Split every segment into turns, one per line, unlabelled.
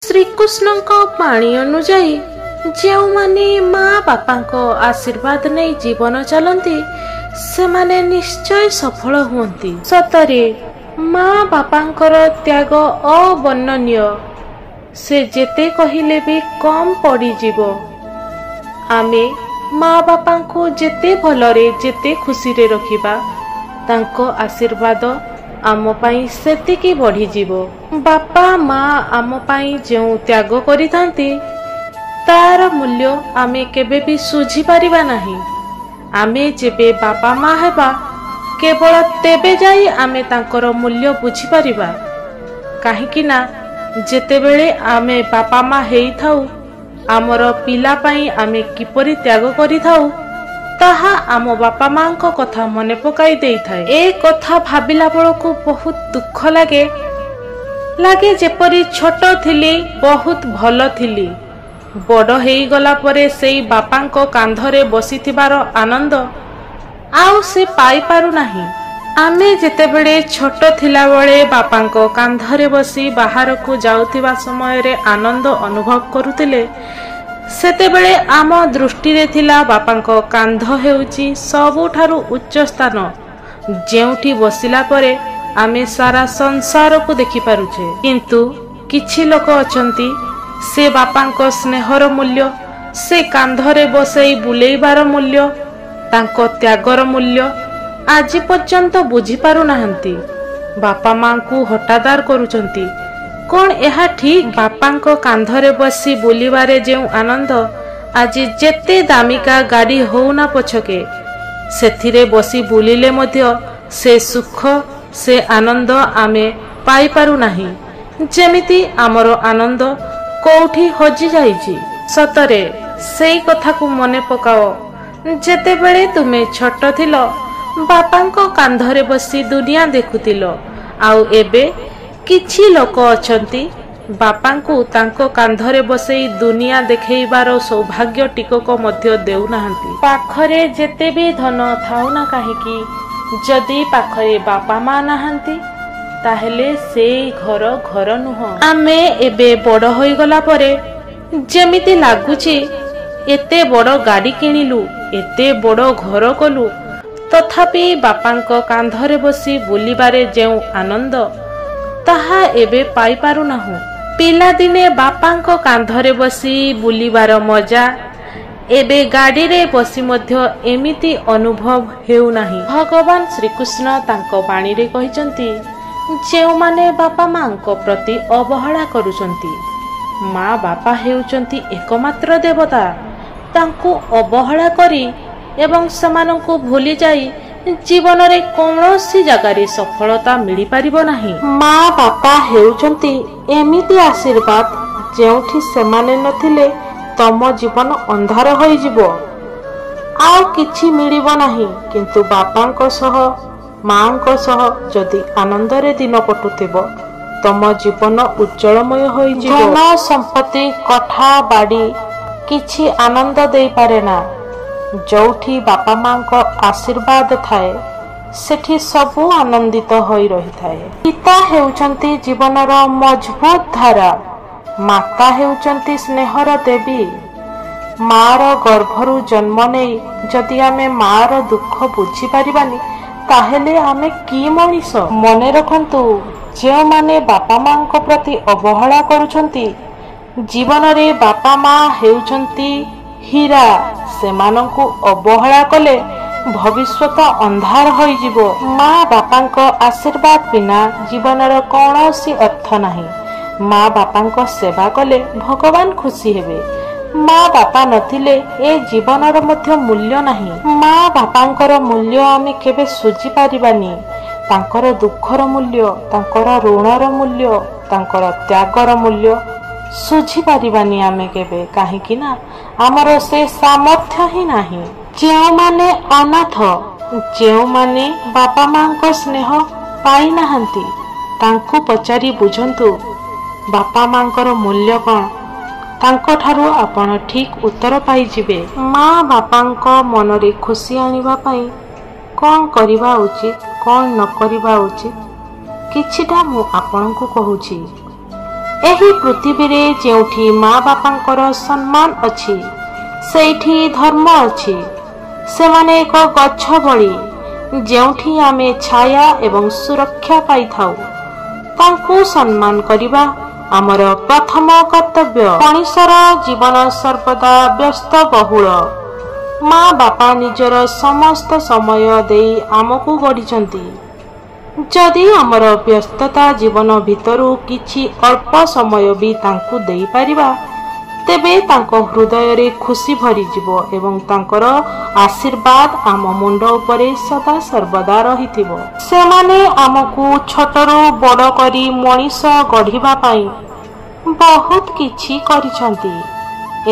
ଶ୍ରୀକୃଷ୍ଣଙ୍କ ବାଣୀ ଅନୁଯାୟୀ ଯେଉଁମାନେ ମା ବାପାଙ୍କ ଆଶୀର୍ବାଦ ନେଇ ଜୀବନ ଚାଲନ୍ତି ସେମାନେ ନିଶ୍ଚୟ ସଫଳ ହୁଅନ୍ତି। ସତରେ ମା ବାପାଙ୍କର ତ୍ୟାଗ ଅବର୍ଣ୍ଣନୀୟ। ସେ ଯେତେ କହିଲେ ବି କମ୍ ପଡ଼ିଯିବ। ଆମେ ମା ବାପାଙ୍କୁ ଯେତେ ଭଲରେ ଯେତେ ଖୁସିରେ ରଖିବା ତାଙ୍କ ଆଶୀର୍ବାଦ ଆମ ପାଇଁ ସେତିକି ବଢ଼ିଯିବ। ବାପା ମା ଆମ ପାଇଁ ଯେଉଁ ତ୍ୟାଗ କରିଥାନ୍ତି ତାର ମୂଲ୍ୟ ଆମେ କେବେ ବି ଶୁଝିପାରିବା ନାହିଁ। ଆମେ ଯେବେ ବାପା ମା ହେବା କେବଳ ତେବେ ଯାଇ ଆମେ ତାଙ୍କର ମୂଲ୍ୟ ବୁଝିପାରିବା। କାହିଁକି ନା ଯେତେବେଳେ ଆମେ ବାପା ମା ହେଇଥାଉ ଆମର ପିଲା ପାଇଁ ଆମେ କିପରି ତ୍ୟାଗ କରିଥାଉ ତାହା ଆମ ବାପା ମାଙ୍କ କଥା ମନେ ପକାଇ ଦେଇଥାଏ। ଏ କଥା ଭାବିଲା ବେଳକୁ ବହୁତ ଦୁଃଖ ଲାଗେ ଯେପରି ଛୋଟ ଥିଲି ବହୁତ ଭଲ ଥିଲି, ବଡ଼ ହେଇଗଲା ପରେ ସେଇ ବାପାଙ୍କ କାନ୍ଧରେ ବସିଥିବାର ଆନନ୍ଦ ଆଉ ସେ ପାଇପାରୁନାହିଁ। ଆମେ ଯେତେବେଳେ ଛୋଟ ଥିଲାବେଳେ ବାପାଙ୍କ କାନ୍ଧରେ ବସି ବାହାରକୁ ଯାଉଥିବା ସମୟରେ ଆନନ୍ଦ ଅନୁଭବ କରୁଥିଲେ ସେତେବେଳେ ଆମ ଦୃଷ୍ଟିରେ ଥିଲା ବାପାଙ୍କ କାନ୍ଧ ହେଉଛି ସବୁଠାରୁ ଉଚ୍ଚ ସ୍ଥାନ, ଯେଉଁଠି ବସିଲା ପରେ ଆମେ ସାରା ସଂସାରକୁ ଦେଖିପାରୁଛେ। କିନ୍ତୁ କିଛି ଲୋକ ଅଛନ୍ତି ସେ ବାପାଙ୍କ ସ୍ନେହର ମୂଲ୍ୟ, ସେ କାନ୍ଧରେ ବସେଇ ବୁଲେଇବାର ମୂଲ୍ୟ, ତାଙ୍କ ତ୍ୟାଗର ମୂଲ୍ୟ ଆଜି ପର୍ଯ୍ୟନ୍ତ ବୁଝିପାରୁନାହାନ୍ତି। ବାପା ମାଙ୍କୁ ହତାଦାର କରୁଛନ୍ତି। କଣ ଏହା ଠିକ୍? ବାପାଙ୍କ କାନ୍ଧରେ ବସି ବୁଲିବାରେ ଯେଉଁ ଆନନ୍ଦ ଆଜି ଯେତେ ଦାମିକା ଗାଡ଼ି ହଉନା ପଛକେ ସେଥିରେ ବସି ବୁଲିଲେ ମଧ୍ୟ ସେ ସୁଖ ସେ ଆନନ୍ଦ ଆମେ ପାଇପାରୁନାହିଁ। ଯେମିତି ଆମର ଆନନ୍ଦ କୋଉଠି ହଜିଯାଇଛି। ସତରେ ସେଇ କଥାକୁ ମନେ ପକାଅ ଯେତେବେଳେ ତୁମେ ଛୋଟ ଥିଲ ବାପାଙ୍କ କାନ୍ଧରେ ବସି ଦୁନିଆ ଦେଖୁଥିଲ। ଆଉ ଏବେ କିଛି ଲୋକ ଅଛନ୍ତି ବାପାଙ୍କୁ ତାଙ୍କ କାନ୍ଧରେ ବସେଇ ଦୁନିଆ ଦେଖେଇବାର ସୌଭାଗ୍ୟ ଟିକକ ମଧ୍ୟ ଦେଉନାହାନ୍ତି। ପାଖରେ ଯେତେ ବି ଧନ ଥାଉ ନା କାହିଁକି ଯଦି ପାଖରେ ବାପା ମା ନାହାନ୍ତି ତାହେଲେ ସେଇ ଘର ନୁହଁ। ଆମେ ଏବେ ବଡ଼ ହୋଇଗଲା ପରେ ଯେମିତି ଲାଗୁଛି ଏତେ ବଡ଼ ଗାଡ଼ି କିଣିଲୁ, ଏତେ ବଡ଼ ଘର କଲୁ, ତଥାପି ବାପାଙ୍କ କାନ୍ଧରେ ବସି ବୁଲିବାରେ ଯେଉଁ ଆନନ୍ଦ ତାହା ଏବେ ପାଇପାରୁନାହୁଁ। ପିଲାଦିନେ ବାପାଙ୍କ କାନ୍ଧରେ ବସି ବୁଲିବାର ମଜା ଏବେ ଗାଡ଼ିରେ ବସି ମଧ୍ୟ ଏମିତି ଅନୁଭବ ହେଉନାହିଁ। ଭଗବାନ ଶ୍ରୀକୃଷ୍ଣ ତାଙ୍କ ବାଣୀରେ କହିଛନ୍ତି ଯେଉଁମାନେ ବାପା ମାଙ୍କ ପ୍ରତି ଅବହେଳା କରୁଛନ୍ତି, ମା ବାପା ହେଉଛନ୍ତି ଏକମାତ୍ର ଦେବତା, ତାଙ୍କୁ ଅବହେଳା କରି ଏବଂ ସେମାନଙ୍କୁ ଭୁଲି ଯାଇ ଜୀବନରେ କୌଣସି ଜାଗାରେ ସଫଳତା ମିଳିପାରିବ ନାହିଁ। ମା ବାପା ହେଉଛନ୍ତି ଏମିତି ଆଶୀର୍ବାଦ ଯେଉଁଠି ସେମାନେ ନଥିଲେ ତମ ଜୀବନ ଅନ୍ଧାର ହୋଇଯିବ, ଆଉ କିଛି ମିଳିବ ନାହିଁ। କିନ୍ତୁ ବାପାଙ୍କ ସହ ମାଙ୍କ ସହ ଯଦି ଆନନ୍ଦରେ ଦିନ କଟୁଥିବ ତମ ଜୀବନ ଉଜ୍ଜଳମୟ ହୋଇଯିବ। ଧନ ସମ୍ପତ୍ତି କୋଠା ବାଡ଼ି କିଛି ଆନନ୍ଦ ଦେଇପାରେ ନା। ଯୋଉଠି ବାପା ମାଙ୍କ ଆଶୀର୍ବାଦ ଥାଏ ସେଠି ସବୁ ଆନନ୍ଦିତ ହୋଇ ରହିଥାଏ। ପିତା ହେଉଛନ୍ତି ଜୀବନର ମଜବୁତ ଧାରା, ମାତା ହେଉଛନ୍ତି ସ୍ନେହର ଦେବୀ। ମାର ଗର୍ଭରୁ ଜନ୍ମ ନେଇ ଯଦି ଆମେ ମାର ଦୁଃଖ ବୁଝିପାରିବାନି ତାହେଲେ ଆମେ କି ମଣିଷ? ମନେ ରଖନ୍ତୁ ଯେଉଁମାନେ ବାପା ମାଙ୍କ ପ୍ରତି ଅବହେଳା କରୁଛନ୍ତି ଜୀବନରେ ବାପା ମା ହେଉଛନ୍ତି ହୀରା, ସେମାନଙ୍କୁ ଅବହେଳା କଲେ ଭବିଷ୍ୟତ ଅନ୍ଧାର ହୋଇଯିବ। ମା ବାପାଙ୍କ ଆଶୀର୍ବାଦ ବିନା ଜୀବନର କୌଣସି ଅର୍ଥ ନାହିଁ। ମା ବାପାଙ୍କ ସେବା କଲେ ଭଗବାନ ଖୁସି ହେବେ। ମା ବାପା ନଥିଲେ ଏ ଜୀବନର ମଧ୍ୟ ମୂଲ୍ୟ ନାହିଁ। ମା ବାପାଙ୍କର ମୂଲ୍ୟ ଆମେ କେବେ ଶୁଝି ପାରିବାନି। ତାଙ୍କର ଦୁଃଖର ମୂଲ୍ୟ, ତାଙ୍କର ଋଣର ମୂଲ୍ୟ, ତାଙ୍କର ତ୍ୟାଗର ମୂଲ୍ୟ ଶୁଝି ପାରିବାନି ଆମେ କେବେ। କାହିଁକି ନା ଆମର ସେ ସାମର୍ଥ୍ୟ ହିଁ ନାହିଁ। ଯେଉଁମାନେ ଅନାଥ, ଯେଉଁମାନେ ବାପା ମାଙ୍କ ସ୍ନେହ ପାଇନାହାନ୍ତି ତାଙ୍କୁ ପଚାରି ବୁଝନ୍ତୁ ବାପା ମାଙ୍କର ମୂଲ୍ୟ କ'ଣ। ତାଙ୍କଠାରୁ ଆପଣ ଠିକ୍ ଉତ୍ତର ପାଇଯିବେ। ମା ବାପାଙ୍କ ମନରେ ଖୁସି ଆଣିବା ପାଇଁ କ'ଣ କରିବା ଉଚିତ, କ'ଣ ନ କରିବା ଉଚିତ କିଛିଟା ମୁଁ ଆପଣଙ୍କୁ କହୁଛି। ଏହି ପୃଥିବୀରେ ଯେଉଁଠି ମା ବାପାଙ୍କର ସମ୍ମାନ ଅଛି ସେଇଠି ଧର୍ମ ଅଛି। ସେମାନେ ଏକ ଗଛ ଭଳି ଯେଉଁଠି ଆମେ ଛାୟା ଏବଂ ସୁରକ୍ଷା ପାଇଥାଉ। ତାଙ୍କୁ ସମ୍ମାନ କରିବା ଆମର ପ୍ରଥମ କର୍ତ୍ତବ୍ୟ। ମଣିଷର ଜୀବନ ସର୍ବଦା ବ୍ୟସ୍ତବହୁଳ। ମା ବାପା ନିଜର ସମସ୍ତ ସମୟ ଦେଇ ଆମକୁ ଗଢ଼ିଛନ୍ତି। ଯଦି ଆମର ବ୍ୟସ୍ତତା ଜୀବନ ଭିତରୁ କିଛି ଅଳ୍ପ ସମୟ ବି ତାଙ୍କୁ ଦେଇପାରିବା ତେବେ ତାଙ୍କ ହୃଦୟରେ ଖୁସି ଭରିଯିବ ଏବଂ ତାଙ୍କର ଆଶୀର୍ବାଦ ଆମ ମୁଣ୍ଡ ଉପରେ ସଦା ସର୍ବଦା ରହିଥିବ। ସେମାନେ ଆମକୁ ଛୋଟରୁ ବଡ଼ କରି ମଣିଷ ଗଢ଼ିବା ପାଇଁ ବହୁତ କିଛି କରିଛନ୍ତି।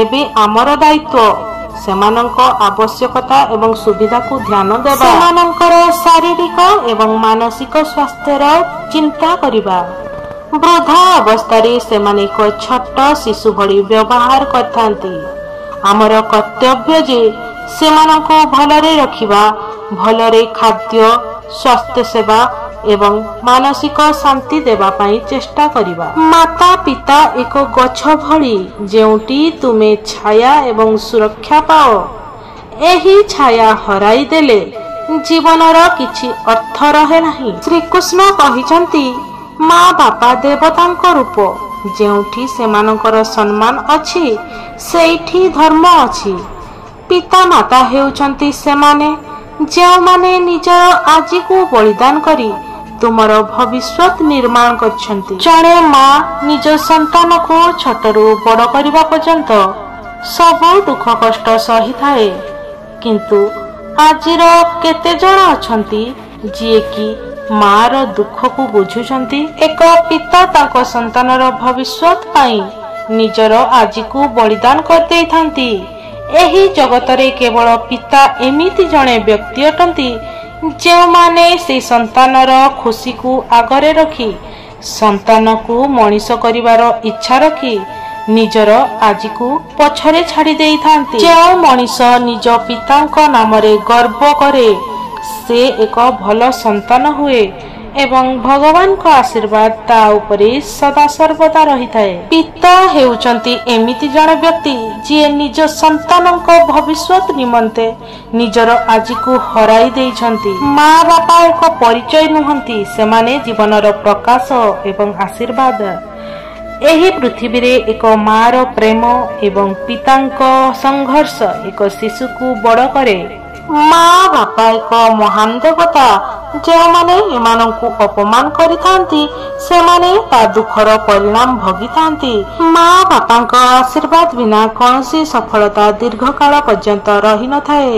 ଏବେ ଆମର ଦାୟିତ୍ୱ ସେମାନଙ୍କ ଆବଶ୍ୟକତା ଏବଂ ସୁବିଧାକୁ ଧ୍ୟାନ ଦେବା। ସେମାନଙ୍କର ଶାରୀରିକ ଏବଂ ମାନସିକ ସ୍ୱାସ୍ଥ୍ୟର ଚିନ୍ତା କରିବା। ବୃଦ୍ଧା ଅବସ୍ଥାରେ ସେମାନେ ଏକ ଛୋଟ ଶିଶୁ ଭଳି ବ୍ୟବହାର କରିଥାନ୍ତି। ଆମର କର୍ତ୍ତବ୍ୟ ଯେ ସେମାନଙ୍କୁ ଭଲରେ ରଖିବା, ଭଲରେ ଖାଦ୍ୟ, ସ୍ୱାସ୍ଥ୍ୟ ସେବା ଏବଂ ମାନସିକ ଶାନ୍ତି ଦେବା ପାଇଁ ଚେଷ୍ଟା କରିବା। ମାତା ପିତା ଏକ ଗଛ ଭଳି ଯେଉଁଠି ତୁମେ ଛାୟା ଏବଂ ସୁରକ୍ଷା ପାଅ। ଏହି ଛାୟା ହରାଇ ଦେଲେ ଜୀବନର କିଛି ଅର୍ଥ ରହେ ନାହିଁ। ଶ୍ରୀକୃଷ୍ଣ କହିଛନ୍ତି ମା ବାପା ଦେବତାଙ୍କ ରୂପ। ଯେଉଁଠି ସେମାନଙ୍କର ସମ୍ମାନ ଅଛି ସେଇଠି ଧର୍ମ ଅଛି। ପିତା ମାତା ହେଉଛନ୍ତି ସେମାନେ ଯେଉଁମାନେ ନିଜର ଆଜିକୁ ବଳିଦାନ କରି ତୁମର ଭବିଷ୍ୟତ ନିର୍ମାଣ କରିଛନ୍ତି। ଜଣେ ମା ନିଜ ସନ୍ତାନକୁ ଛୋଟରୁ ବଡ଼ କରିବା ପର୍ଯ୍ୟନ୍ତ ସବୁ ଦୁଃଖ କଷ୍ଟ ସହିଥାଏ। କିନ୍ତୁ ଆଜିର କେତେ ଜଣ ଅଛନ୍ତି ଯିଏକି ମାର ଦୁଃଖକୁ ବୁଝୁଛନ୍ତି? ଏକ ପିତା ତାଙ୍କ ସନ୍ତାନର ଭବିଷ୍ୟତ ପାଇଁ ନିଜର ଆଜିକୁ ବଳିଦାନ କରିଦେଇଥାନ୍ତି। ଏହି ଜଗତରେ କେବଳ ପିତା ଏମିତି ଜଣେ ବ୍ୟକ୍ତି ଅଟନ୍ତି ଯେଉଁମାନେ ସେହି ସନ୍ତାନର ଖୁସିକୁ ଆଗରେ ରଖି ସନ୍ତାନକୁ ମଣିଷ କରିବାର ଇଚ୍ଛା ରଖି ନିଜର ଆଜିକୁ ପଛରେ ଛାଡ଼ି ଦେଇଥାନ୍ତି। ଯେଉଁ ମଣିଷ ନିଜ ପିତାଙ୍କ ନାମରେ ଗର୍ବ କରେ ସେ ଏକ ଭଲ ସନ୍ତାନ ହୁଏ ଏବଂ ଭଗବାନଙ୍କ ଆଶୀର୍ବାଦ ତା ଉପରେ ସଦା ସର୍ବଦା ରହିଥାଏ। ପିତା ହେଉଛନ୍ତି ଏମିତି ଜଣେ ବ୍ୟକ୍ତି ଯିଏ ନିଜ ସନ୍ତାନଙ୍କ ଭବିଷ୍ୟତ ନିମନ୍ତେ ନିଜର ଆଜିକୁ ହରାଇ ଦେଇଛନ୍ତି। ମା ବାପା ଏକ ପରିଚୟ ନୁହନ୍ତି, ସେମାନେ ଜୀବନର ପ୍ରକାଶ ଏବଂ ଆଶୀର୍ବାଦ। ଏହି ପୃଥିବୀରେ ଏକ ମାର ପ୍ରେମ ଏବଂ ପିତାଙ୍କ ସଂଘର୍ଷ ଏକ ଶିଶୁକୁ ବଡ଼ କରେ। ମା ବାପା ଏକ ମହାନ ଦେବତା। ଯେଉଁମାନେ ଏମାନଙ୍କୁ ଅପମାନ କରିଥାନ୍ତି ସେମାନେ ତା ଦୁଃଖର ପରିଣାମ ଭୋଗିଥାନ୍ତି। ମା ବାପାଙ୍କ ଆଶୀର୍ବାଦ ବିନା କୌଣସି ସଫଳତା ଦୀର୍ଘକାଳ ପର୍ଯ୍ୟନ୍ତ ରହିନଥାଏ।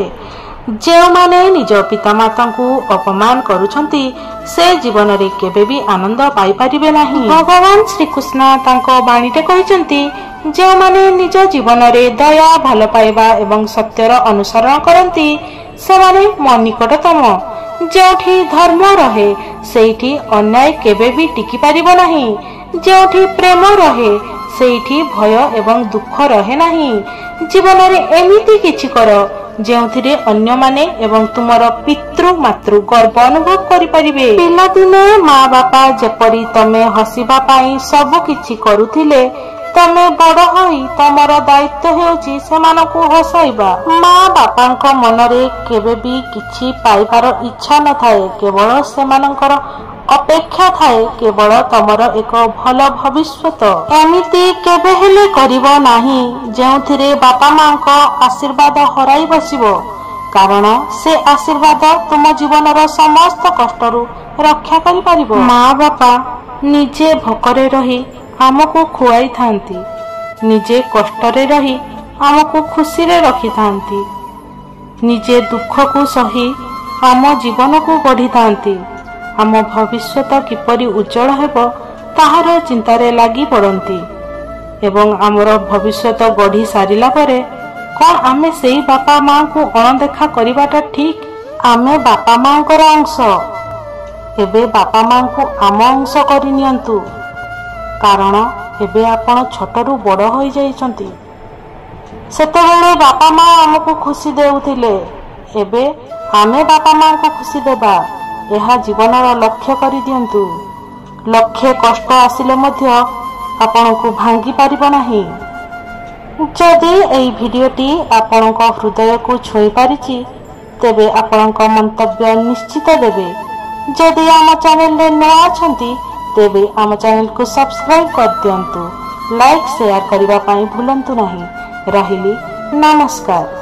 ଯେଉଁମାନେ ନିଜ ପିତାମାତାଙ୍କୁ ଅପମାନ କରୁଛନ୍ତି ସେ ଜୀବନରେ କେବେ ବି ଆନନ୍ଦ ପାଇପାରିବେ ନାହିଁ। ଭଗବାନ ଶ୍ରୀକୃଷ୍ଣ ତାଙ୍କ ବାଣୀରେ କହିଛନ୍ତି ଯେଉଁମାନେ ନିଜ ଜୀବନରେ ଦୟା, ଭଲ ପାଇବା ଏବଂ ସତ୍ୟର ଅନୁସରଣ କରନ୍ତି ସେମାନେ ମୋ ନିକଟତମ। ଯେଉଁଠି ଧର୍ମ ରହେ ସେଇଠି ଅନ୍ୟାୟ କେବେ ବି ଟିକି ପାରିବ ନାହିଁ। ଯେଉଁଠି ପ୍ରେମ ରହେ ସେଇଠି ଭୟ ଏବଂ ଦୁଃଖ ରହେ ନାହିଁ। ଜୀବନରେ ଏମିତି କିଛି କର ଯେଉଁଥିରେ ଅନ୍ୟମାନେ ଏବଂ ତୁମର ପିତୃ ମାତୃ ଗର୍ବ ଅନୁଭବ କରିପାରିବେ। ପିଲାଦିନେ ମା ବାପା ଯେପରି ତମେ ହସିବା ପାଇଁ ସବୁ କିଛି କରୁଥିଲେ ତମେ ବଡ଼ ହୋଇ ତମର ଦାୟିତ୍ୱ ହେଉଛି ସେମାନଙ୍କୁ ହସାଇବା। ମା ବାପାଙ୍କ ମନରେ କେବେ ବି କିଛି ପାଇବାର ଇଚ୍ଛା ନଥାଏ, କେବଳ ସେମାନଙ୍କର ଅପେକ୍ଷା ଥାଏ କେବଳ ତମର ଏକ ଭଲ ଭବିଷ୍ୟତ। ଏମିତି କେବେ ହେଲେ କରିବ ନାହିଁ ଯେଉଁଥିରେ ବାପା ମାଙ୍କ ଆଶୀର୍ବାଦ ହରାଇ ବସିବ, କାରଣ ସେ ଆଶୀର୍ବାଦ ତୁମ ଜୀବନର ସମସ୍ତ କଷ୍ଟରୁ ରକ୍ଷା କରିପାରିବ। ମା ବାପା ନିଜେ ଭୋକରେ ରହି ଆମକୁ ଖୁଆଇଥାନ୍ତି, ନିଜେ କଷ୍ଟରେ ରହି ଆମକୁ ଖୁସିରେ ରଖିଥାନ୍ତି, ନିଜେ ଦୁଃଖକୁ ସହି ଆମ ଜୀବନକୁ ଗଢ଼ିଥାନ୍ତି। ଆମ ଭବିଷ୍ୟତ କିପରି ଉଜ୍ଜଳ ହେବ ତାହାର ଚିନ୍ତାରେ ଲାଗି ପଡ଼ନ୍ତି ଏବଂ ଆମର ଭବିଷ୍ୟତ ଗଢ଼ି ସାରିଲା ପରେ କ'ଣ ଆମେ ସେଇ ବାପା ମାଙ୍କୁ ଅଣଦେଖା କରିବାଟା ଠିକ୍? ଆମେ ବାପା ମାଙ୍କର ଅଂଶ। ଏବେ ବାପା ମାଙ୍କୁ ଆମ ଅଂଶ କରିନିଅନ୍ତୁ, କାରଣ ଏବେ ଆପଣ ଛୋଟରୁ ବଡ଼ ହୋଇଯାଇଛନ୍ତି। ସେତେବେଳେ ବାପା ମା ଆମକୁ ଖୁସି ଦେଉଥିଲେ, ଏବେ ଆମେ ବାପା ମାଙ୍କୁ ଖୁସି ଦେବା। ଏହା ଜୀବନର ଲକ୍ଷ୍ୟ କରିଦିଅନ୍ତୁ। ଲକ୍ଷେ କଷ୍ଟ ଆସିଲେ ମଧ୍ୟ ଆପଣଙ୍କୁ ଭାଙ୍ଗି ପାରିବ ନାହିଁ। ଯଦି ଏହି ଭିଡ଼ିଓଟି ଆପଣଙ୍କ ହୃଦୟକୁ ଛୁଇଁ ପାରିଛି ତେବେ ଆପଣଙ୍କ ମନ୍ତବ୍ୟ ନିଶ୍ଚିତ ଦେବେ। ଯଦି ଆମ ଚ୍ୟାନେଲରେ ନୂଆ ଅଛନ୍ତି ତେବେ ଆମ ଚ୍ୟାନେଲକୁ ସବସ୍କ୍ରାଇବ୍ କରିଦିଅନ୍ତୁ। ଲାଇକ୍ ସେୟାର କରିବା ପାଇଁ ଭୁଲନ୍ତୁ ନାହିଁ। ରହିଲି, ନମସ୍କାର।